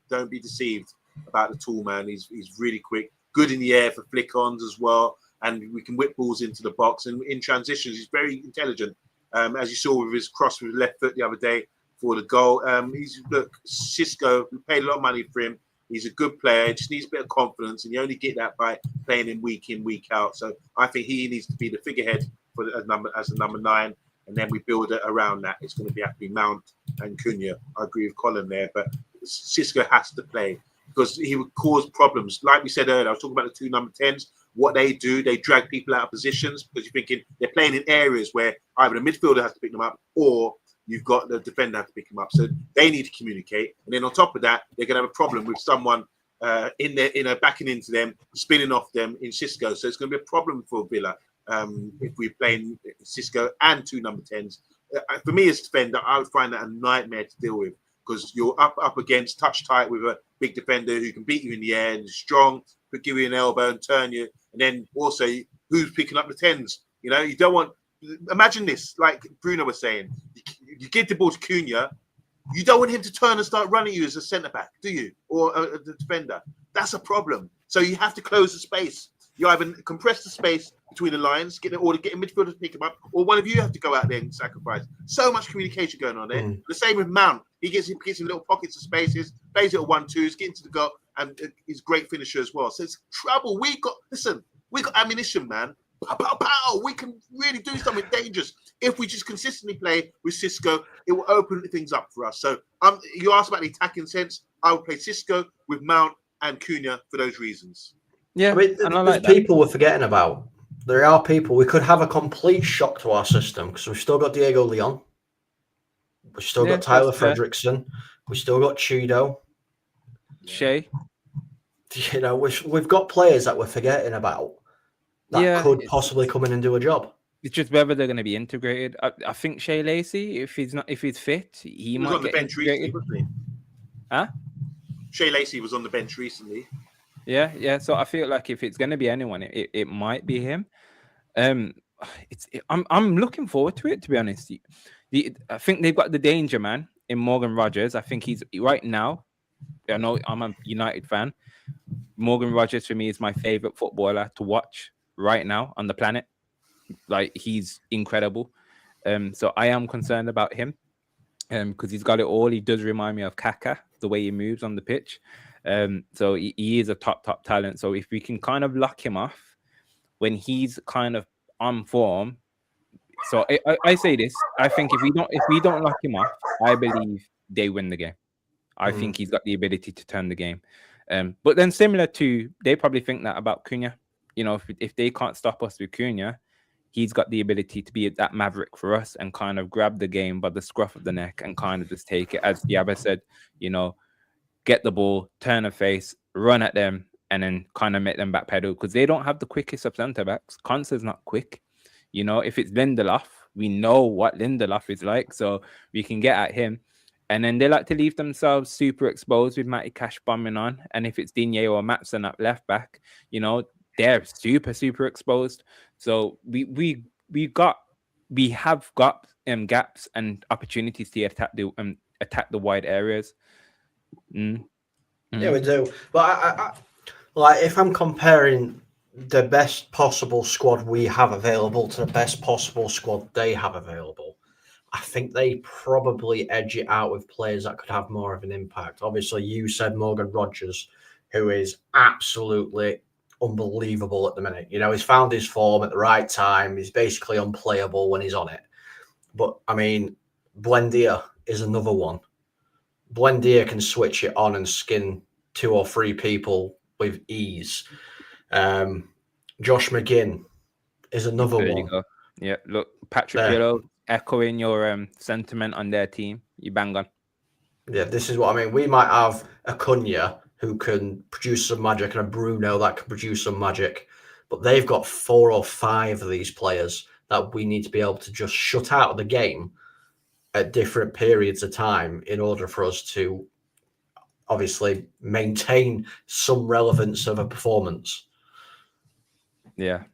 Don't be deceived about the tool, man. He's really quick. Good in the air for flick-ons as well. And we can whip balls into the box. And in transitions, he's very intelligent. As you saw with his cross with his left foot the other day for the goal. Xisco, we paid a lot of money for him. He's a good player, just needs a bit of confidence, and you only get that by playing him week in, week out. So I think he needs to be the figurehead for as a number 9, and then we build it around that. It's going to have to be Mount and Cunha. I agree with Colin there, but Xisco has to play because he would cause problems. Like we said earlier, I was talking about the 2 number 10s. What they do, they drag people out of positions because you're thinking they're playing in areas where either the midfielder has to pick them up or you've got the defender have to pick them up. So they need to communicate. And then on top of that, they're going to have a problem with someone backing into them, spinning off them in Xisco. So it's going to be a problem for Villa if we're playing Xisco and 2 number 10s. For me as a defender, I would find that a nightmare to deal with because you're up against touch tight with a big defender who can beat you in the air and is strong, could give you an elbow and turn you. And then also, who's picking up the 10s? You know, you don't want... Imagine this, like Bruno was saying. You give the ball to Cunha, you don't want him to turn and start running you as a centre-back, do you? Or a defender. That's a problem. So you have to close the space. You either compress the space between the lines, get a midfielder to pick him up, or one of you have to go out there and sacrifice. So much communication going on there. The same with Mount. He gets in little pockets of spaces, plays little 1-2s, gets into the goal, and he's a great finisher as well. So it's trouble. We got ammunition, man. Pow, pow, pow. We can really do something dangerous. If we just consistently play with Xisco, it will open things up for us. So you asked about the attacking sense. I would play Xisco with Mount and Cunha for those reasons. Yeah, I mean, there's people we're forgetting about. There are people. We could have a complete shock to our system because we've still got Diego Leon. We've still got Tyler Fredrickson. We've still got Chudo. Shea. You know, we've got players that we're forgetting about that could possibly come in and do a job. It's just whether they're going to be integrated. I think Shea Lacey, if he's fit, he might on the get bench integrated. recently, wasn't he? Huh? Shea Lacey was on the bench recently. Yeah. So I feel like if it's going to be anyone, it might be him. I'm looking forward to it, to be honest. I think they've got the danger man in Morgan Rogers. I think he's right now. I know I'm a United fan. Morgan Rogers for me is my favorite footballer to watch right now on the planet. Like, he's incredible. So I am concerned about him because he's got it all. He does remind me of Kaka, the way he moves on the pitch. So he is a top talent. So if we can kind of lock him off when he's kind of on form. So I say this. I think if we don't lock him off, I believe they win the game. I think he's got the ability to turn the game. But then similar to, they probably think that about Cunha. You know, if they can't stop us with Cunha, he's got the ability to be that maverick for us and kind of grab the game by the scruff of the neck and kind of just take it. As Diaba said, you know, get the ball, turn a face, run at them, and then kind of make them backpedal because they don't have the quickest of centre backs. Konsa's not quick. You know, if it's Lindelof, we know what Lindelof is like, so we can get at him. And then they like to leave themselves super exposed with Matty Cash bombing on. And if it's Digne or Matson at left back, you know, they're super exposed. So we have got gaps and opportunities to attack the wide areas. Yeah, we do. But I like, if I'm comparing the best possible squad we have available to the best possible squad they have available, I think they probably edge it out with players that could have more of an impact. Obviously, you said Morgan Rogers, who is absolutely unbelievable at the minute. You know, he's found his form at the right time. He's basically unplayable when he's on it. But, I mean, Buendia is another one. Buendia can switch it on and skin 2 or 3 people with ease. Josh McGinn is another one. Yeah, look, Patrick Gillo echoing your sentiment on their team. You bang on. Yeah, this is what I mean. We might have a Cunha who can produce some magic and a Bruno that can produce some magic, but they've got 4 or 5 of these players that we need to be able to just shut out of the game at different periods of time in order for us to obviously maintain some relevance of a performance. Yeah.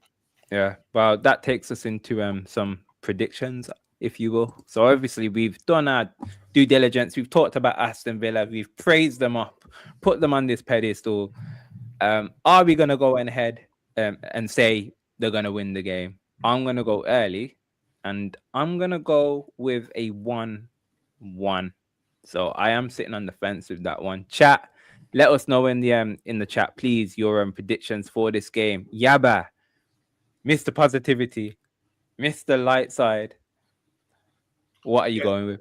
Well, that takes us into some predictions, if you will. So obviously we've done our due diligence. We've talked about Aston Villa. We've praised them up, put them on this pedestal. Are we gonna go ahead and say they're gonna win the game? I'm gonna go early, and I'm gonna go with a 1-1. So I am sitting on the fence with that one. Chat, let us know in the chat, please, your predictions for this game. Yaba, Mr. Positivity, Mr. Light Side. What are you going with?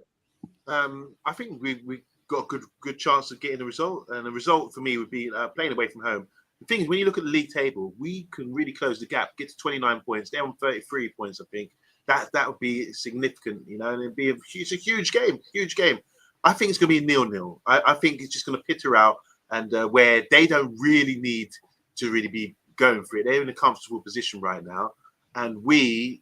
I think we got a good chance of getting a result, and the result for me would be playing away from home. The thing is, when you look at the league table, we can really close the gap, get to 29 points. They're on 33 points, I think. That would be significant, and it's a huge game, I think it's going to be 0-0. I think it's just going to pitter out, and where they don't really need to really be going for it. They're in a comfortable position right now, and we,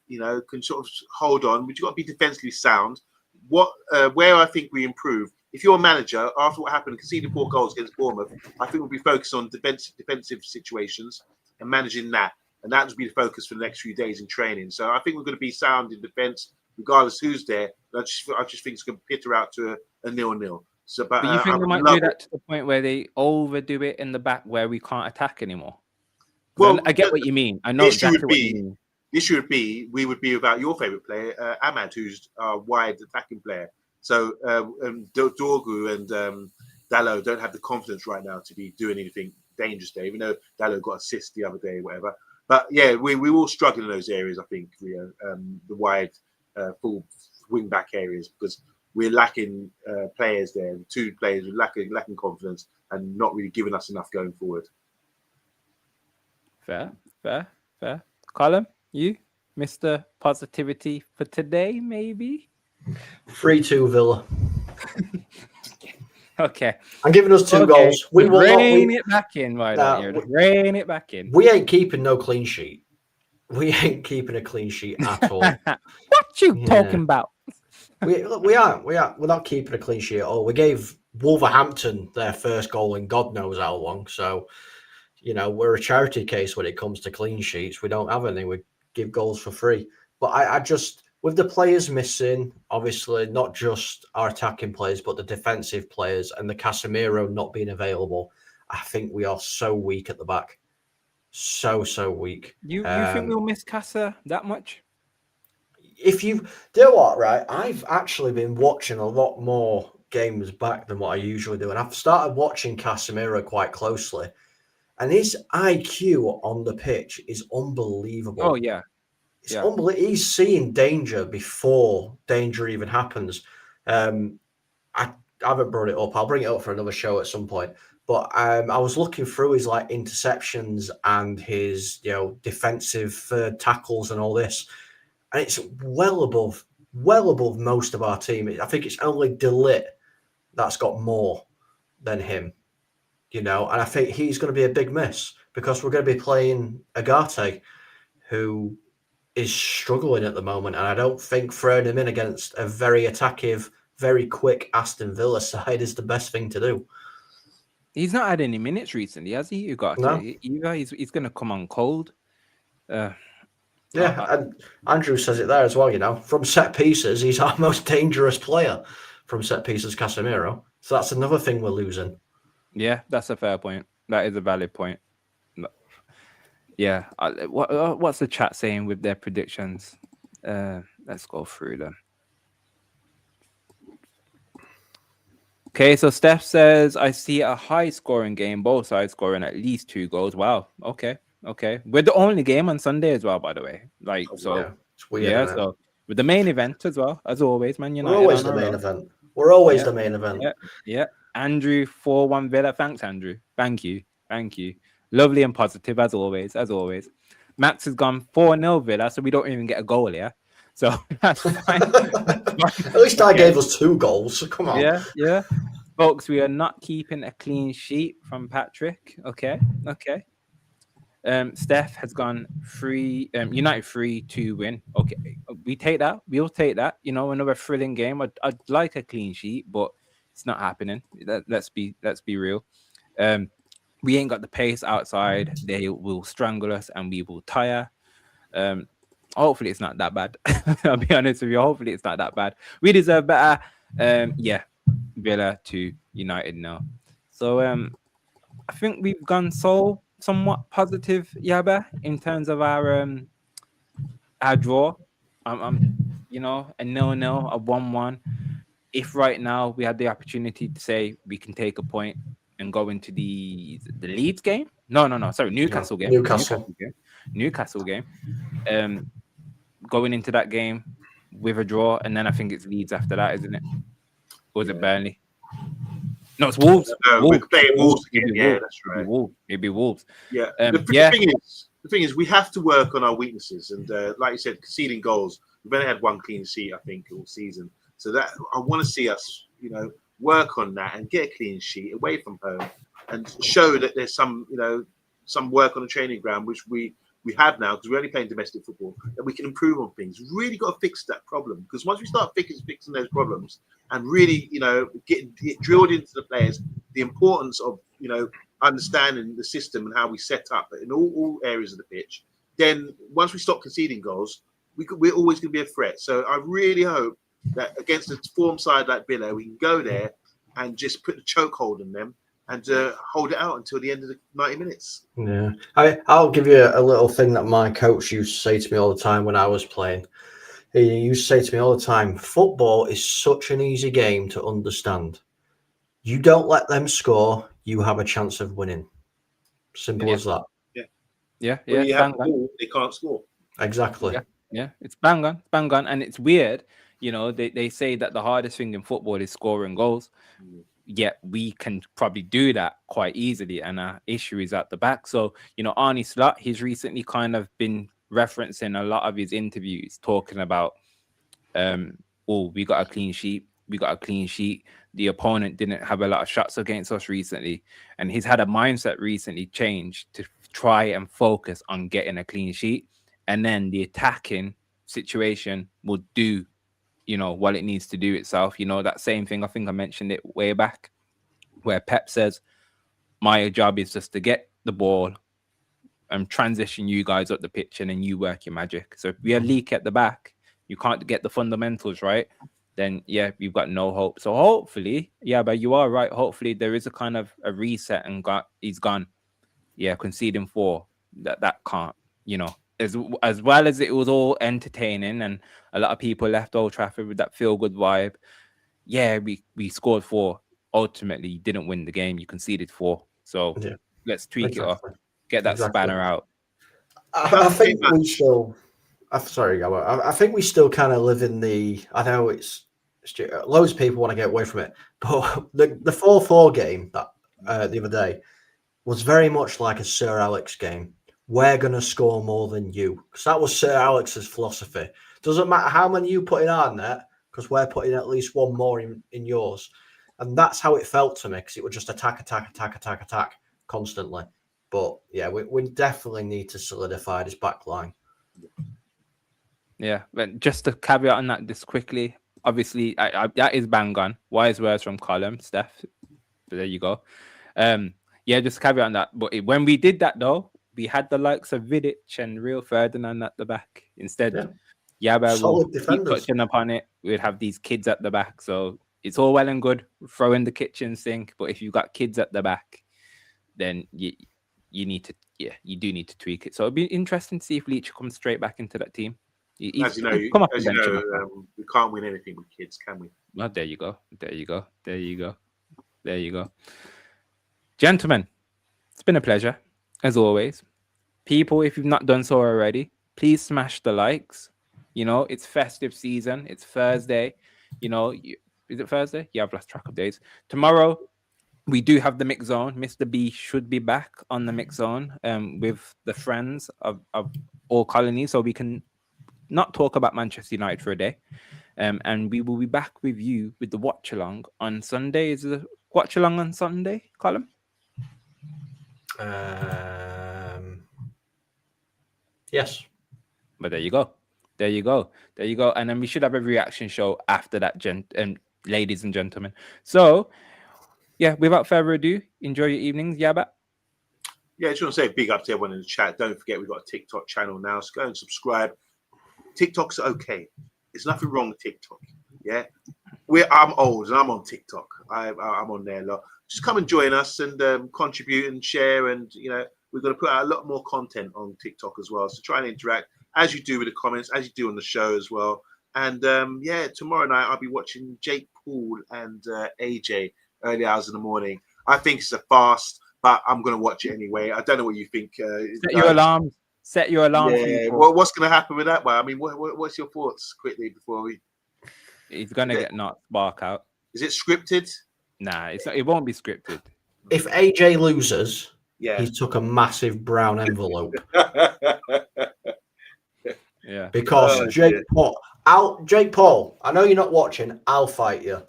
can sort of hold on. But you've got to be defensively sound. Where I think we improve, if you're a manager, after what happened, conceding 4 goals against Bournemouth, I think we'll be focused on defensive situations and managing that. And that will be the focus for the next few days in training. So I think we're going to be sound in defence, regardless who's there. I just think it's going to pitter out to a 0-0. So, but you think we might do that to the point where they overdo it in the back where we can't attack anymore? Well, I get what you mean. I know exactly what you mean. The issue would be, we would be without your favourite player, Amad, who's our wide attacking player. So Dorgu and Dalot don't have the confidence right now to be doing anything dangerous there, even though Dalot got assists the other day or whatever. But yeah, we will struggle in those areas, I think, Rio, the wide full wing back areas, because we're lacking players there. 2 players lacking confidence and not really giving us enough going forward. Fair. Colin, you, Mr. Positivity for today, maybe? 3-2 Villa. Okay. I'm giving us 2 goals. We will rein it back in, right? Rein it back in. We ain't keeping no clean sheet. We ain't keeping a clean sheet at all. What you talking about? We aren't. We're not keeping a clean sheet at all. We gave Wolverhampton their first goal in God knows how long. So, we're a charity case when it comes to clean sheets. We don't have any. We give goals for free. But I just, with the players missing, obviously not just our attacking players, but the defensive players and the Casemiro not being available, I think we are so weak at the back. So weak. You think we'll miss Casa that much? If you do what, right? I've actually been watching a lot more games back than what I usually do, and I've started watching Casemiro quite closely, and his IQ on the pitch is unbelievable. Oh yeah, it's unbelievable. He's seeing danger before danger even happens. I haven't brought it up. I'll bring it up for another show at some point. But I was looking through his interceptions and his defensive tackles and all this, and it's well above most of our team. I think it's only De Ligt that's got more than him, and I think he's going to be a big miss because we're going to be playing Agate, who is struggling at the moment, and I don't think throwing him in against a very attackive, very quick Aston Villa side is the best thing to do. He's not had any minutes recently, has he? He's going to come on cold. And Andrew says it there as well. From set pieces, he's our most dangerous player. From set pieces, Casemiro. So that's another thing we're losing. Yeah, that's a fair point. That is a valid point. Yeah. What's the chat saying with their predictions? Let's go through them. Okay, so Steph says, I see a high-scoring game, both sides scoring at least 2 goals. Wow. Okay. We're the only game on Sunday as well, by the way. It's weird, so with the main event as well, as always, Man United. We're always the main event. We're always the main event. Yeah. Andrew, 4-1 Villa. Thanks, Andrew. Thank you. Lovely and positive, as always. Max has gone 4-0 Villa, so we don't even get a goal here. So that's fine. At least I gave us 2 goals. So come on. Yeah. Folks, we are not keeping a clean sheet from Patrick. Okay. Steph has gone 3, United 3-2 win. Okay, we take that. We'll take that. Another thrilling game. I'd like a clean sheet, but it's not happening. Let's be real. We ain't got the pace outside. They will strangle us, and we will tire. Hopefully, it's not that bad. I'll be honest with you. Hopefully, it's not that bad. We deserve better. Villa to United now. So I think we've gone somewhat positive, Yaba, in terms of our draw. A 0-0, a 1-1. If right now we had the opportunity to say we can take a point and go into the Leeds game. No, sorry, Newcastle game. Newcastle game. Going into that game with a draw, and then I think it's Leeds after that, isn't it? Or is it Burnley? No, it's Wolves. We're playing Wolves again. Yeah, that's right. Maybe Wolves. Yeah. The thing is, we have to work on our weaknesses, and like you said, conceding goals. We've only had 1 clean sheet, I think, all season. So that I want to see us, work on that and get a clean sheet away from home, and show that there's some work on the training ground, which we have now, because we're only playing domestic football, that we can improve on things. We've really got to fix that problem, because once we start fixing those problems and really, get drilled into the players, the importance of, understanding the system and how we set up in all areas of the pitch, then once we stop conceding goals, we're always going to be a threat. So I really hope that against a form side like Villa, we can go there and just put the chokehold on them and hold it out until the end of the 90 minutes. Yeah. I'll give you a little thing that my coach used to say to me all the time when I was playing. He used to say to me all the time, football is such an easy game to understand. You don't let them score, you have a chance of winning. Simple as that. Yeah. When you have the ball, they can't score. Exactly. Yeah. It's bang on. And it's weird. They say that the hardest thing in football is scoring goals. Yet we can probably do that quite easily, and our issue is at the back. So, Arnie Slot, he's recently kind of been referencing a lot of his interviews, talking about, we got a clean sheet. The opponent didn't have a lot of shots against us recently, and he's had a mindset recently change to try and focus on getting a clean sheet, and then the attacking situation will do what it needs to do itself. That same thing, I think I mentioned it way back, where Pep says, my job is just to get the ball and transition you guys up the pitch, and then you work your magic. So if we have leak at the back, you can't get the fundamentals right, then we've got no hope. So hopefully, but you are right. Hopefully there is a kind of a reset, and he's gone. Conceding 4, that can't, as well as it was all entertaining and a lot of people left Old Trafford with that feel-good vibe. We scored 4. Ultimately, didn't win the game. You conceded 4. So let's tweak it up. Get that spanner out. I think we still... Sorry, Gabba. I think we still kind of live in the... I know it's... Loads of people want to get away from it. But the 4-4 game that the other day was very much like a Sir Alex game. We're going to score more than you. Because that was Sir Alex's philosophy. Doesn't matter how many you put in our net, because we're putting at least 1 more in yours. And that's how it felt to me, because it was just attack constantly. But we definitely need to solidify this back line. Yeah, but just to caveat on that just quickly, obviously, that is bang on. Wise words from Column, Steph. But there you go. Just caveat on that. But when we did that, though, we had the likes of Vidic and Real Ferdinand at the back. Instead, will keep touching upon it. We'd have these kids at the back. So it's all well and good throwing the kitchen sink. But if you've got kids at the back, then you need to, you do need to tweak it. So it'd be interesting to see if Leach comes straight back into that team. As you know, we can't win anything with kids, can we? Well, there you go. Gentlemen, it's been a pleasure, as always. People, if you've not done so already, please smash the likes. It's festive season. It's Thursday. Is it Thursday? Yeah, I've lost track of days. Tomorrow, we do have the mix zone. Mr. B should be back on the mix zone with the friends of all colonies, so we can not talk about Manchester United for a day. And we will be back with you with the watch along on Sunday. Is the watch along on Sunday, Colin? Yes. But there you go. And then we should have a reaction show after that, ladies and gentlemen. So, yeah, without further ado, enjoy your evenings, Yabba. Yeah, I just want to say a big up to everyone in the chat. Don't forget we've got a TikTok channel now, so go and subscribe. TikTok's okay. There's nothing wrong with TikTok. Yeah, I'm old and I'm on TikTok. I'm on there a lot. Just come and join us and contribute and share. And we're going to put out a lot more content on TikTok as well. So try and interact as you do with the comments, as you do on the show as well. And tomorrow night I'll be watching Jake Paul and AJ early hours in the morning. I think it's a fast, but I'm going to watch it anyway. I don't know what you think. Set your alarm. Yeah. What's going to happen with that one? I mean, what's your thoughts quickly before we? He's going to get knocked bark out. Is it scripted? Nah, it's not. It won't be scripted. If AJ loses, yeah, he took a massive brown envelope. Yeah, because Jake Paul, I know you're not watching. I'll fight you.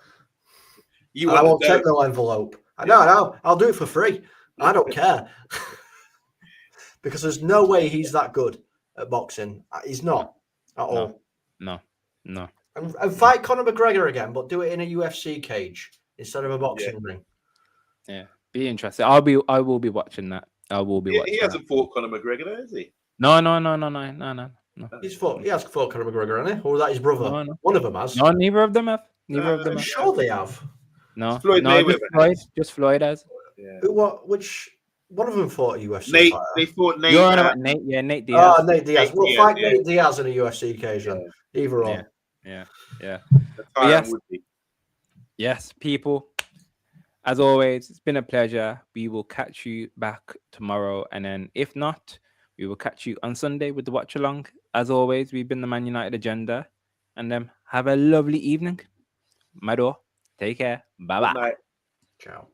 I won't take no envelope. No, I'll do it for free. I don't care. Because there's no way he's that good at boxing. He's not at all. No. And fight Conor McGregor again, but do it in a UFC cage instead of a boxing ring. Yeah, be interesting. I will be watching that. I will be watching. He hasn't fought Conor McGregor, has he? No. He has fought Conor McGregor, hasn't he? Or was that his brother? No. One of them has. No, neither of them have. I'm sure they have. No, just Floyd has. Yeah. Which one of them fought a UFC Nate, fighter? They fought Nate. You're on about Nate, Nate Diaz. Oh, Nate Diaz. We'll fight Nate Diaz in a UFC occasion. Either or. Yeah. Yes, people. As always, it's been a pleasure. We will catch you back tomorrow. And then if not, we will catch you on Sunday with the watch along. As always, we've been the Man United Agenda. And have a lovely evening. Mado, take care. Bye-bye. Good night. Ciao.